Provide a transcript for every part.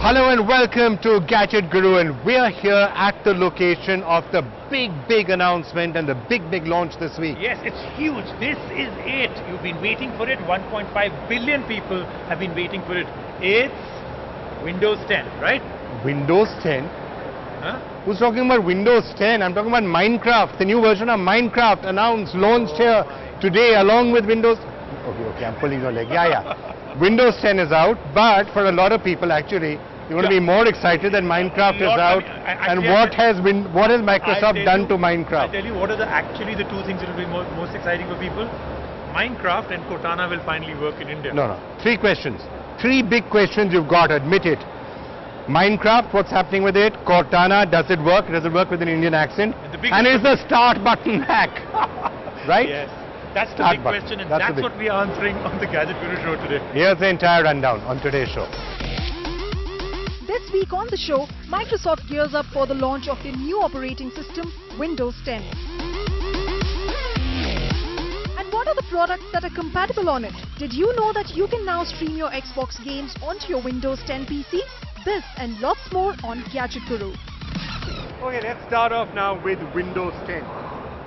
Hello and welcome to Gadget Guru, and we are here at the location of the big announcement and the big launch this week. Yes, it's huge. This is it. You've been waiting for it. 1.5 billion people have been waiting for it. It's Windows 10, right? Windows 10? Huh? Who's talking about Windows 10? I'm talking about Minecraft. The new version of Minecraft announced, launched here today along with Windows. Okay, I'm pulling your leg. Yeah. Windows 10 is out, but for a lot of people actually, you're going to be more excited that Minecraft is out. And what has Microsoft done to Minecraft? I'll tell you what are actually the two things that will be most exciting for people. Minecraft and Cortana will finally work in India. No. Three questions. Three big questions you've got, admit it. Minecraft, what's happening with it? Cortana, does it work? Does it work with an Indian accent? And is the start button back? Right? Yes. That's the big question, and that's what we are answering on the Gadget Guru show today. Here's the entire rundown on today's show. This week on the show, Microsoft gears up for the launch of their new operating system, Windows 10. And what are the products that are compatible on it? Did you know that you can now stream your Xbox games onto your Windows 10 PC? This and lots more on Gadget Guru. Okay, let's start off now with Windows 10.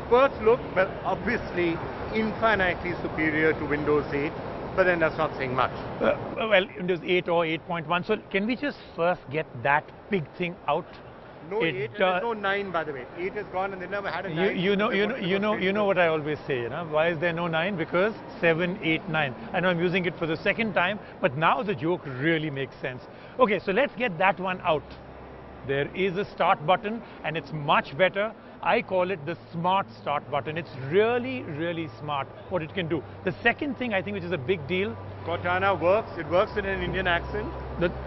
First look, well, obviously infinitely superior to Windows 8, but then that's not saying much. Well, Windows 8 or 8.1. So can we just first get that big thing out? No 8, and there's no 9, by the way. 8 is gone, and they never had a 9. You know what I always say. Why is there no 9? Because 7, 8, 9. I know I'm using it for the second time, but now the joke really makes sense. Okay, so let's get that one out. There is a start button, and it's much better. I call it the smart start button. It's really smart what it can do. The second thing I think which is a big deal. Cortana works. It works in an Indian accent.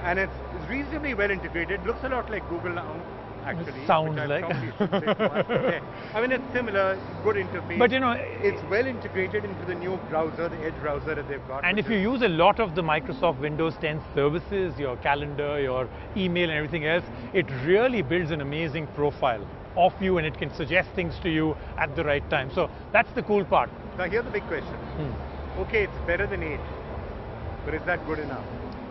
And it's reasonably well integrated. Looks a lot like Google now, actually. Sounds like. I mean, it's similar, good interface. But it's well integrated into the new browser, the Edge browser that they've got. And if you use a lot of the Microsoft Windows 10 services, your calendar, your email and everything else, it really builds an amazing profile of you, and it can suggest things to you at the right time. So that's the cool part. Now here's the big question. Okay, it's better than 8, but is that good enough?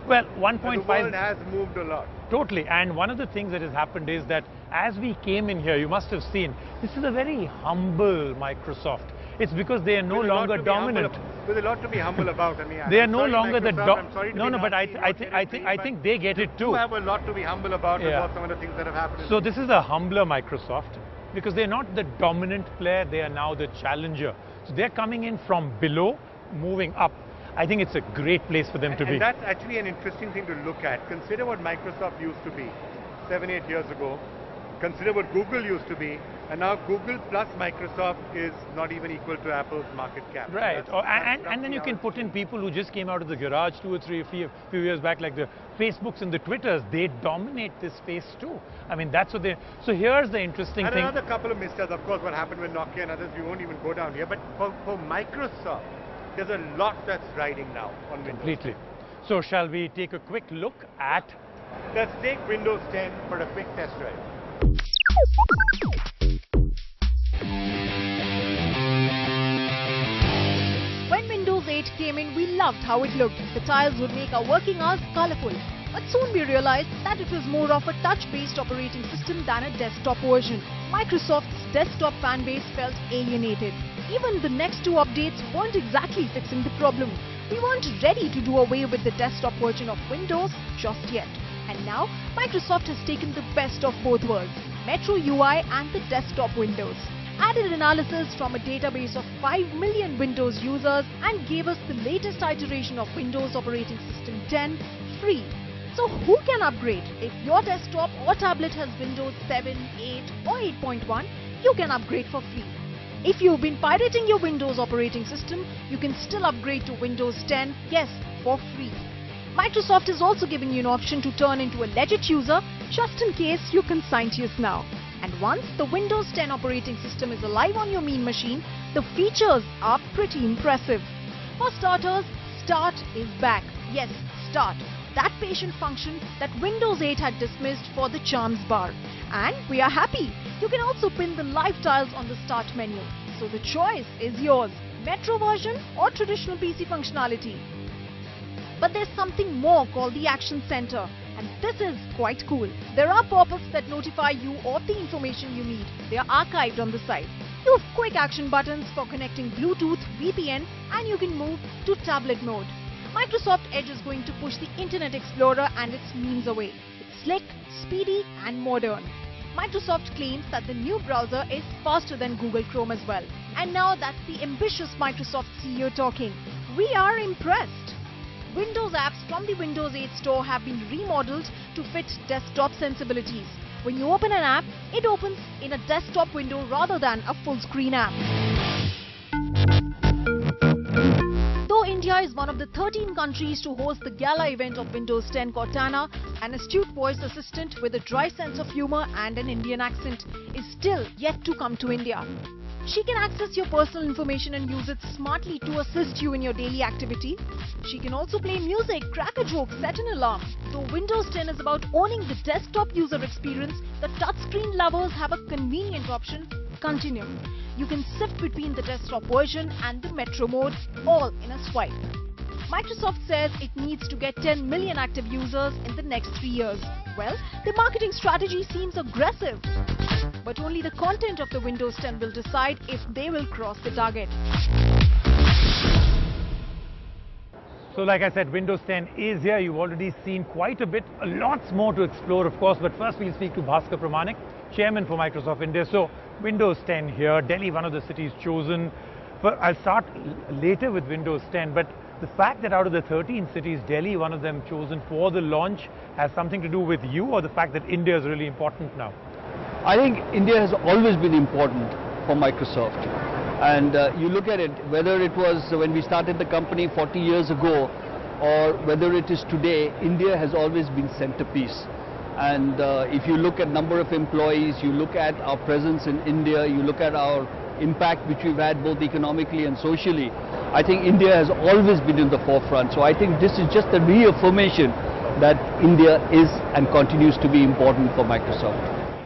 Well, 1.5... The world has moved a lot. Totally. And one of the things that has happened is that as we came in here, you must have seen, this is a very humble Microsoft. It's because they are no longer dominant. There's a lot to be humble about. I mean, they are no longer the but I think they get it too. You have a lot to be humble about some of the things that have happened. So this is a humbler Microsoft because they're not the dominant player. They are now the challenger. So they're coming in from below, moving up. I think it's a great place for them to be. And that's actually an interesting thing to look at. Consider what Microsoft used to be 7, 8 years ago. Consider what Google used to be, and now Google plus Microsoft is not even equal to Apple's market cap. Right, and then you can put in people who just came out of the garage 2 or 3 a few years back, like the Facebooks and the Twitters. They dominate this space too. I mean, that's what they... So here's the interesting thing. And another couple of mistakes, of course, what happened with Nokia and others, we won't even go down here. But for Microsoft, there's a lot that's riding now on Windows. Completely. So shall we take a quick look at... Let's take Windows 10 for a quick test drive. When Windows 8 came in, we loved how it looked. The tiles would make our working hours colorful. But soon we realized that it was more of a touch-based operating system than a desktop version. Microsoft's desktop fan base felt alienated. Even the next 2 updates weren't exactly fixing the problem. We weren't ready to do away with the desktop version of Windows just yet. And now, Microsoft has taken the best of both worlds, Metro UI and the desktop Windows. Added analysis from a database of 5 million Windows users and gave us the latest iteration of Windows Operating System 10 free. So who can upgrade? If your desktop or tablet has Windows 7, 8 or 8.1, you can upgrade for free. If you've been pirating your Windows operating system, you can still upgrade to Windows 10, yes, for free. Microsoft is also giving you an option to turn into a legit user just in case you can scientious now. And once the Windows 10 operating system is alive on your mean machine, the features are pretty impressive. For starters, Start is back. Yes, Start. That patient function that Windows 8 had dismissed for the Charms bar. And we are happy. You can also pin the live tiles on the Start menu. So the choice is yours, Metro version or traditional PC functionality. But there's something more called the Action Center, and And this is quite cool. There are pop-ups that notify you of the information you need. They are archived on the site. You have quick action buttons for connecting Bluetooth, VPN, and you can move to tablet mode. Microsoft Edge is going to push the Internet Explorer and its memes away. It's slick, speedy, and modern. Microsoft claims that the new browser is faster than Google Chrome as well. And now that's the ambitious Microsoft CEO talking. We are impressed. Windows apps from the Windows 8 store have been remodeled to fit desktop sensibilities. When you open an app, it opens in a desktop window rather than a full-screen app. Though India is one of the 13 countries to host the gala event of Windows 10 Cortana, an astute voice assistant with a dry sense of humor and an Indian accent is still yet to come to India. She can access your personal information and use it smartly to assist you in your daily activity. She can also play music, crack a joke, set an alarm. Though Windows 10 is about owning the desktop user experience, the touchscreen lovers have a convenient option, Continuum. You can sift between the desktop version and the Metro mode, all in a swipe. Microsoft says it needs to get 10 million active users in the next 3 years. Well, the marketing strategy seems aggressive. But only the content of the Windows 10 will decide if they will cross the target. So like I said, Windows 10 is here. You've already seen quite a bit, lots more to explore, of course. But first we'll speak to Bhaskar Pramanik, Chairman for Microsoft India. So Windows 10 here, Delhi, one of the cities chosen. I'll start later with Windows 10, but the fact that out of the 13 cities, Delhi, one of them chosen for the launch, has something to do with you, or the fact that India is really important now? I think India has always been important for Microsoft. And you look at it, whether it was when we started the company 40 years ago, or whether it is today, India has always been centerpiece. And if you look at number of employees, you look at our presence in India, you look at our impact which we've had both economically and socially, I think India has always been in the forefront. So I think this is just a reaffirmation that India is and continues to be important for Microsoft.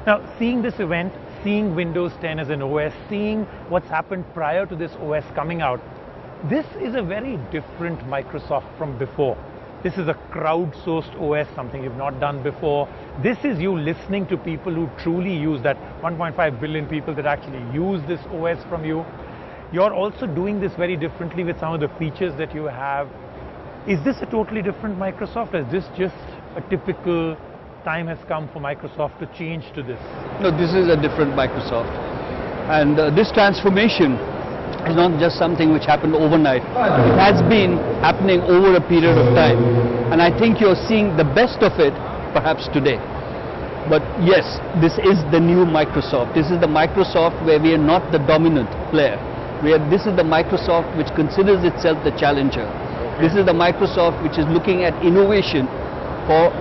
Now, seeing this event, seeing Windows 10 as an OS, seeing what's happened prior to this OS coming out, this is a very different Microsoft from before. This is a crowdsourced OS, something you've not done before. This is you listening to people who truly use that 1.5 billion people that actually use this OS from you. You're also doing this very differently with some of the features that you have. Is this a totally different Microsoft? Is this just a typical time has come for Microsoft to change to this? No, this is a different Microsoft. And this transformation is not just something which happened overnight. It has been happening over a period of time. And I think you're seeing the best of it perhaps today. But yes, this is the new Microsoft. This is the Microsoft where we are not the dominant player. This is the Microsoft which considers itself the challenger. This is the Microsoft which is looking at innovation for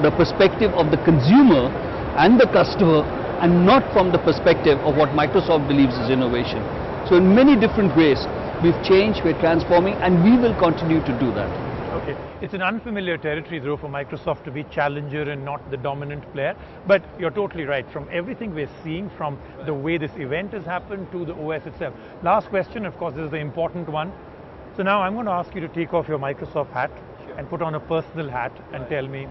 the perspective of the consumer and the customer, and not from the perspective of what Microsoft believes is innovation. So in many different ways, we've changed, we're transforming, and we will continue to do that. Okay, it's an unfamiliar territory though for Microsoft to be challenger and not the dominant player, but you're totally right. From everything we're seeing, from the way this event has happened to the OS itself. Last question, of course, this is the important one. So now I'm going to ask you to take off your Microsoft hat and put on a personal hat and tell me,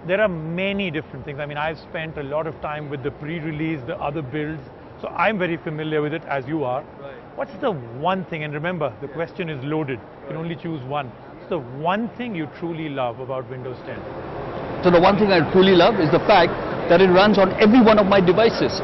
there are many different things. I mean, I've spent a lot of time with the pre-release, the other builds, so I'm very familiar with it as you are. Right. What's the one thing, and remember, the question is loaded, you can only choose one. What's the one thing you truly love about Windows 10? So the one thing I truly love is the fact that it runs on every one of my devices.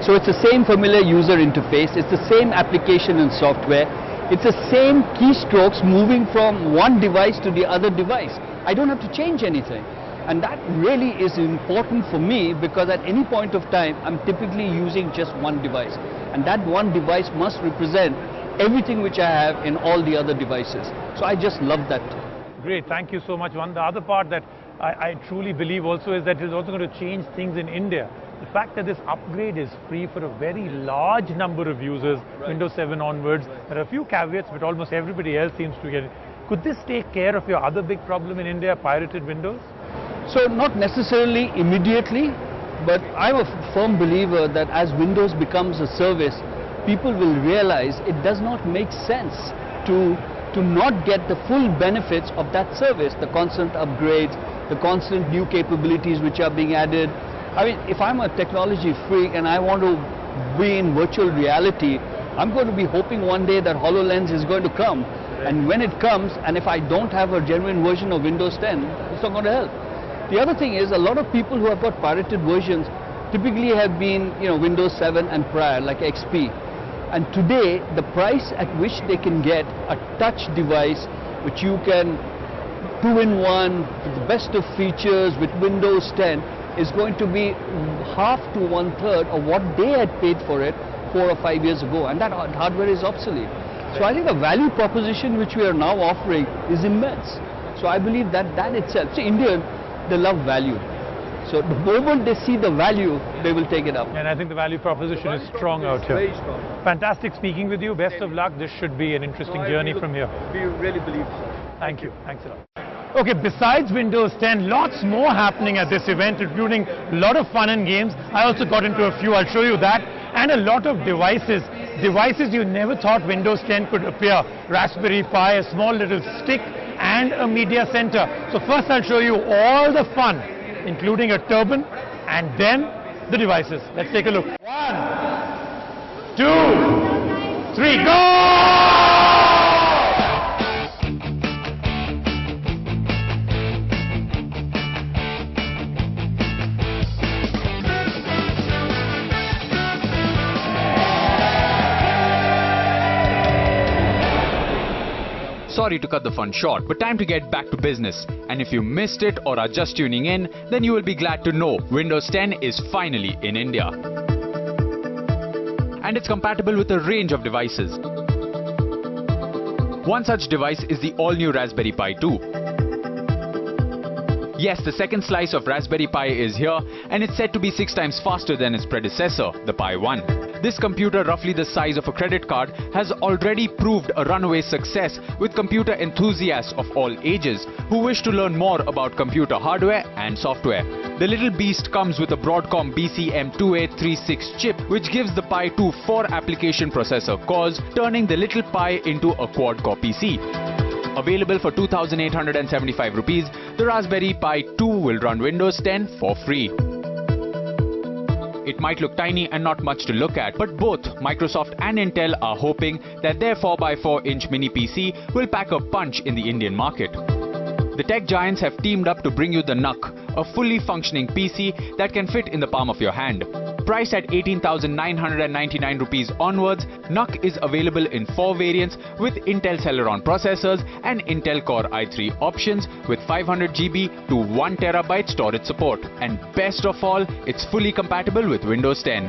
So it's the same familiar user interface, it's the same application and software, it's the same keystrokes moving from one device to the other device. I don't have to change anything. And that really is important for me, because at any point of time, I'm typically using just one device. And that one device must represent everything which I have in all the other devices. So I just love that. Great, thank you so much. The other part that I truly believe also is that it's also going to change things in India. The fact that this upgrade is free for a very large number of users, right. Windows 7 onwards. There are a few caveats, but almost everybody else seems to get it. Could this take care of your other big problem in India, pirated Windows? So not necessarily immediately, but I'm a firm believer that as Windows becomes a service, people will realize it does not make sense to not get the full benefits of that service, the constant upgrades, the constant new capabilities which are being added. I mean, if I'm a technology freak and I want to be in virtual reality, I'm going to be hoping one day that HoloLens is going to come. And when it comes, and if I don't have a genuine version of Windows 10, it's not going to help. The other thing is, a lot of people who have got pirated versions typically have been, Windows 7 and prior, like XP. And today, the price at which they can get a touch device, which you can 2-in-1, with the best of features, with Windows 10, is going to be half to 1/3 of what they had paid for it 4 or 5 years ago. And that hardware is obsolete. So I think the value proposition which we are now offering is immense. So I believe that itself, see, Indian, they love value. So the moment they see the value, they will take it up. And I think the value proposition is strong out here. Very strong. Fantastic speaking with you. Best of luck. This should be an interesting journey from here. We really believe so. Thank you. Thanks a lot. Okay, besides Windows 10, lots more happening at this event, including a lot of fun and games. I also got into a few. I'll show you that. And a lot of devices. Devices you never thought Windows 10 could appear. Raspberry Pi, a small little stick, and a media center. So first I'll show you all the fun, including a turban, and then the devices. Let's take a look. 1, 2, 3, go! Sorry to cut the fun short, but time to get back to business. And if you missed it or are just tuning in, then you will be glad to know Windows 10 is finally in India. And it's compatible with a range of devices. One such device is the all-new Raspberry Pi 2. Yes, the second slice of Raspberry Pi is here, and it's said to be 6 times faster than its predecessor, the Pi 1. This computer, roughly the size of a credit card, has already proved a runaway success with computer enthusiasts of all ages who wish to learn more about computer hardware and software. The little beast comes with a Broadcom BCM2836 chip, which gives the Pi 2 4 application processor cores, turning the little Pi into a quad-core PC. Available for 2,875 rupees, the Raspberry Pi 2 will run Windows 10 for free. It might look tiny and not much to look at, but both Microsoft and Intel are hoping that their 4x4-inch mini PC will pack a punch in the Indian market. The tech giants have teamed up to bring you the NUC, a fully functioning PC that can fit in the palm of your hand. Priced at 18,999 rupees onwards, NUC is available in 4 variants with Intel Celeron processors and Intel Core i3 options with 500GB to 1TB storage support. And best of all, it's fully compatible with Windows 10.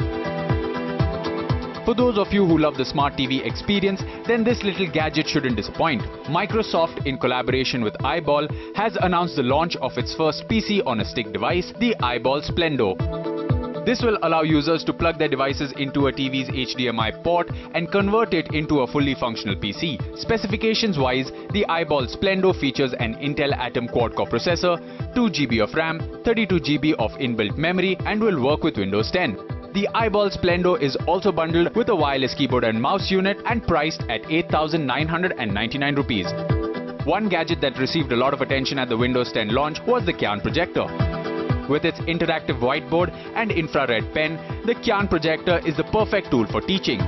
For those of you who love the smart TV experience, then this little gadget shouldn't disappoint. Microsoft, in collaboration with Eyeball, has announced the launch of its first PC on a stick device, the Eyeball Splendo. This will allow users to plug their devices into a TV's HDMI port and convert it into a fully functional PC. Specifications-wise, the Eyeball Splendo features an Intel Atom quad-core processor, 2GB of RAM, 32GB of inbuilt memory, and will work with Windows 10. The Eyeball Splendo is also bundled with a wireless keyboard and mouse unit and priced at 8,999 rupees. One gadget that received a lot of attention at the Windows 10 launch was the Kyan projector. With its interactive whiteboard and infrared pen, the Kyan projector is the perfect tool for teaching.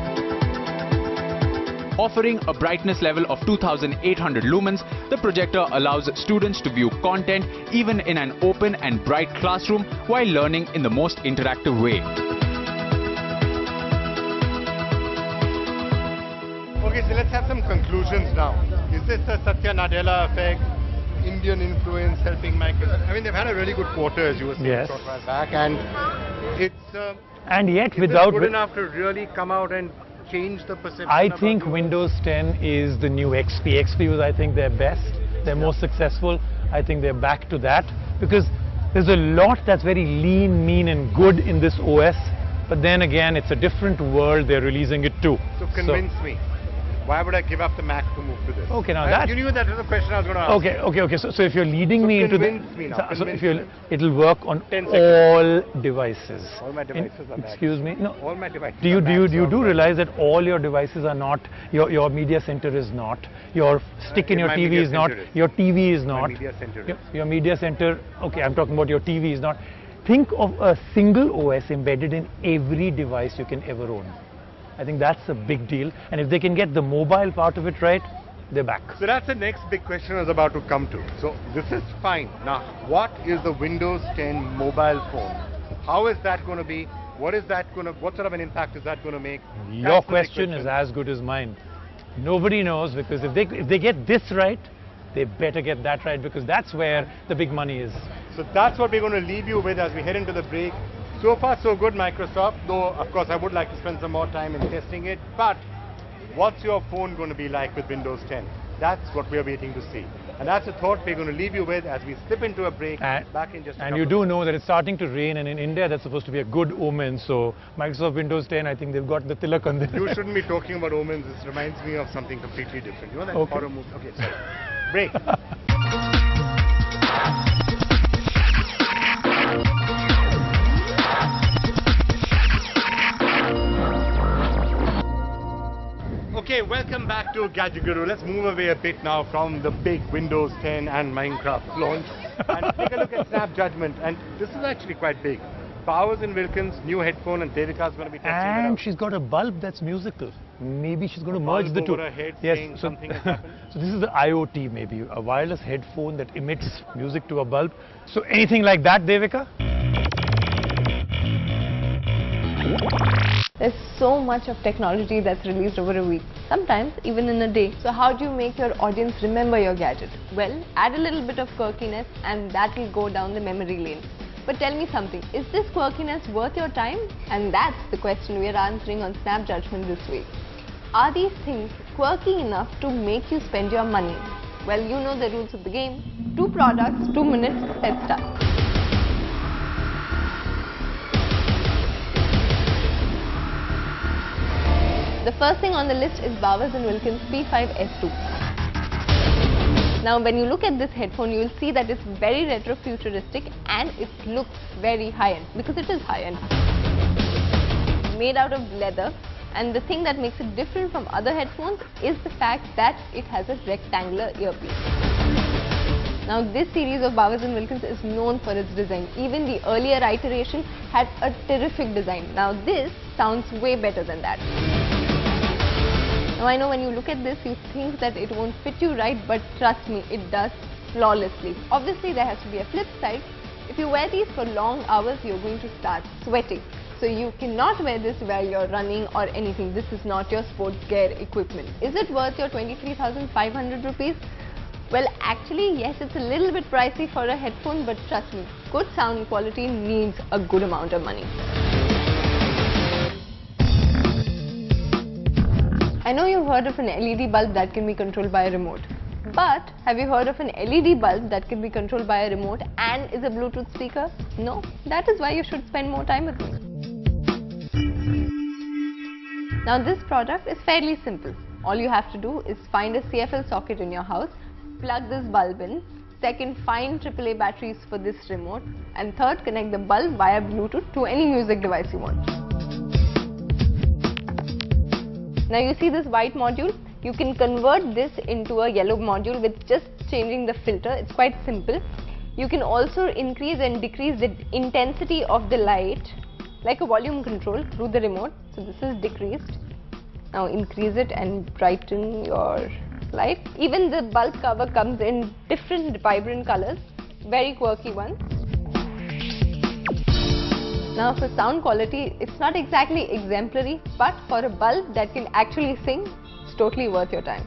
Offering a brightness level of 2,800 lumens, the projector allows students to view content even in an open and bright classroom while learning in the most interactive way. Okay, so let's have some conclusions now. Is this the Satya Nadella effect? Indian influence helping Microsoft? I mean, they've had a really good quarter, as you were saying, Yes. short while back, and it's And yet, is without this good enough to really come out and change the perception? I about think you? Windows 10 is the new XP. XP was, I think, their best, their most successful. I think they're back to that because there's a lot that's very lean, mean, and good in this OS. But then again, it's a different world they're releasing it to. So convince me. Why would I give up the Mac to move to this? Okay, now Right? that's... You knew that was the question I was going to ask. Okay. So if you're leading me into the... convince me now, So convince if you, me. it'll work on 10 all devices. All my devices are Macs. Excuse me? No. All my devices Do you are Macs, do so- realize that all your devices are not, your media center is not, your stick in your my TV media is not, center is. your TV is not. My media center is. Your media center, okay, I'm talking about your TV is not. Think of a single OS embedded in every device you can ever own. I think that's a big deal, and if they can get the mobile part of it right, they're back. So that's the next big question I was about to come to. So this is fine. Now, what is the Windows 10 mobile phone? How is that going to be? What sort of an impact is that going to make? Your That's the big question is as good as mine. Nobody knows, because if they get this right, they better get that right, because that's where the big money is. So that's what we're going to leave you with as we head into the break. So far, so good, Microsoft, though, of course, I would like to spend some more time in testing it. But what's your phone going to be like with Windows 10? That's what we're waiting to see. And that's a thought we're going to leave you with as we slip into a break back in just a And couple you of do minutes. know that it's starting to rain, and in India that's supposed to be a good omen. So Microsoft Windows 10, I think they've got the tilak on there. You shouldn't be talking about omens. This reminds me of something completely different. You know that Okay. horror movie? Okay, sorry. Break. Okay, welcome back to Gadget Guru. Let's move away a bit now from the big Windows 10 and Minecraft launch and take a look at Snap Judgment. And this is actually quite big. Bowers and Wilkins, new headphone, and Devika's going to be testing it And out. she's got a bulb that's musical. Maybe she's going to merge bulb the two. over her head saying something has happened? So this is the IoT, maybe a wireless headphone that emits music to a bulb. So anything like that, Devika? There's so much of technology that's released over a week, sometimes even in a day. So how do you make your audience remember your gadget? Well, add a little bit of quirkiness and that will go down the memory lane. But tell me something, is this quirkiness worth your time? And that's the question we are answering on Snap Judgment this week. Are these things quirky enough to make you spend your money? Well, you know the rules of the game. 2 products, 2 minutes, let's start. The first thing on the list is Bowers & Wilkins P5S2. Now when you look at this headphone, you will see that it's very retro-futuristic and it looks very high-end, because it is high-end. Made out of leather, and the thing that makes it different from other headphones is the fact that it has a rectangular earpiece. Now this series of Bowers & Wilkins is known for its design. Even the earlier iteration had a terrific design. Now this sounds way better than that. Now I know when you look at this, you think that it won't fit you right, but trust me, it does flawlessly. Obviously there has to be a flip side. If you wear these for long hours, you're going to start sweating. So you cannot wear this while you're running or anything. This is not your sports gear equipment. Is it worth your 23,500 rupees? Well, actually, yes, it's a little bit pricey for a headphone, but trust me, good sound quality needs a good amount of money. I know you've heard of an LED bulb that can be controlled by a remote. But have you heard of an LED bulb that can be controlled by a remote and is a Bluetooth speaker? No, that is why you should spend more time with me. Now this product is fairly simple. All you have to do is find a CFL socket in your house, plug this bulb in. Second, find AAA batteries for this remote. And third, connect the bulb via Bluetooth to any music device you want. Now you see this white module, you can convert this into a yellow module with just changing the filter. It's quite simple. You can also increase and decrease the intensity of the light like a volume control through the remote. So this is decreased. Now increase it and brighten your light. Even the bulb cover comes in different vibrant colors, very quirky ones. Now for sound quality, it's not exactly exemplary, but for a bulb that can actually sing, it's totally worth your time.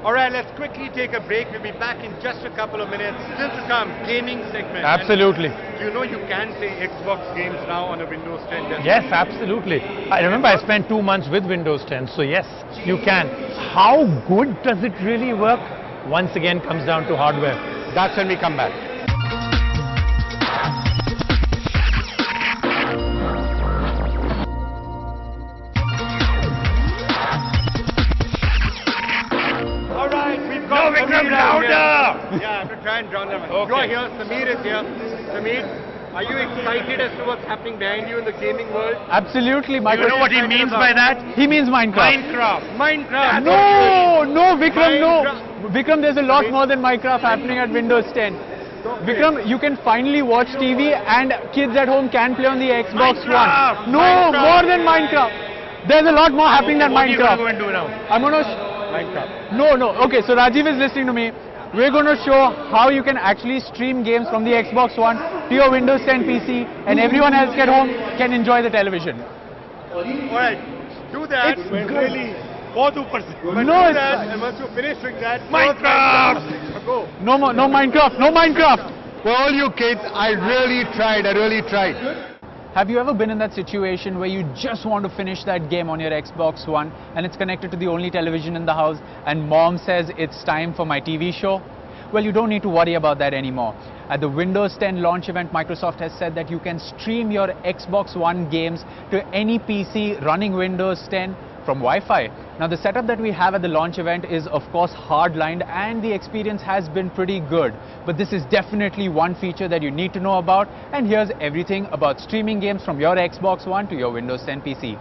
Alright, let's quickly take a break. We'll be back in just a couple of minutes. Still to come, gaming segment. Absolutely. And do you know you can play Xbox games now on a Windows 10 desktop? Yes, absolutely. I remember I spent 2 months with Windows 10, so yes, you can. How good does it really work? Once again comes down to hardware. That's when we come back. No, Vikram, louder! Yeah, I have to try and drown them. Okay. You're here, Sameer is here. Sameer, are you excited as to what's happening behind you in the gaming world? Absolutely, You know what he means by that? He means Minecraft. Minecraft! No, Vikram, no. Minecraft. Vikram, there's a lot more than Minecraft happening at Windows 10. Vikram, you can finally watch TV and kids at home can play on the Xbox One. No, Minecraft. more than Minecraft. There's a lot more happening than What are you Minecraft. going to go and do now? I'm going to... Minecraft. No. Okay, so Rajiv is listening to me. We're going to show how you can actually stream games from the Xbox One to your Windows 10 PC and everyone else at home can enjoy the television. Alright, do that. It's when good. really... बहुत ऊपर से. But No, do it's that, and once you finish doing that... Minecraft! Go. No Minecraft. For all you kids, I really tried. Have you ever been in that situation where you just want to finish that game on your Xbox One and it's connected to the only television in the house and mom says it's time for my TV show? Well, you don't need to worry about that anymore. At the Windows 10 launch event, Microsoft has said that you can stream your Xbox One games to any PC running Windows 10 from Wi-Fi. Now the setup that we have at the launch event is of course hard-lined and the experience has been pretty good. But this is definitely one feature that you need to know about, and here's everything about streaming games from your Xbox One to your Windows 10 PC.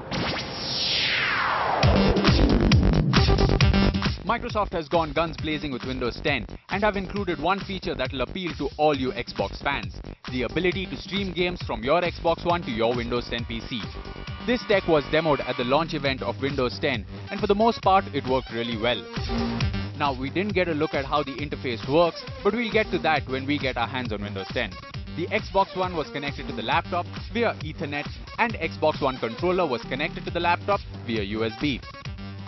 Microsoft has gone guns blazing with Windows 10 and have included one feature that will appeal to all you Xbox fans: the ability to stream games from your Xbox One to your Windows 10 PC. This tech was demoed at the launch event of Windows 10 and for the most part it worked really well. Now we didn't get a look at how the interface works, but we'll get to that when we get our hands on Windows 10. The Xbox One was connected to the laptop via Ethernet and Xbox One controller was connected to the laptop via USB.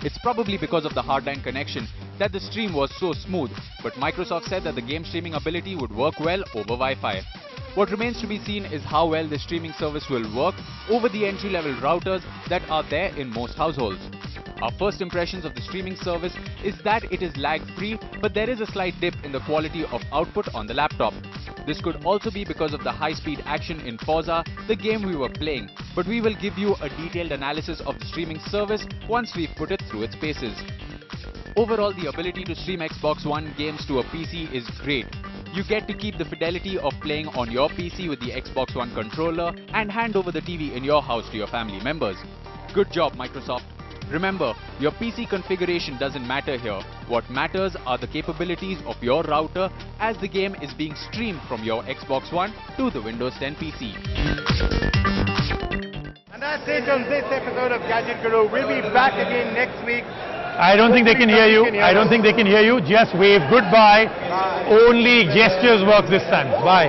It's probably because of the hardline connection that the stream was so smooth, but Microsoft said that the game streaming ability would work well over Wi-Fi. What remains to be seen is how well the streaming service will work over the entry-level routers that are there in most households. Our first impressions of the streaming service is that it is lag-free, but there is a slight dip in the quality of output on the laptop. This could also be because of the high-speed action in Forza, the game we were playing, but we will give you a detailed analysis of the streaming service once we've put it through its paces. Overall, the ability to stream Xbox One games to a PC is great. You get to keep the fidelity of playing on your PC with the Xbox One controller and hand over the TV in your house to your family members. Good job, Microsoft. Remember, your PC configuration doesn't matter here. What matters are the capabilities of your router as the game is being streamed from your Xbox One to the Windows 10 PC. And that's it on this episode of Gadget Guru. We'll be back again next week. I don't think they can hear you. I don't think they can hear you. Just wave goodbye. Bye. Only gestures work this time. Bye.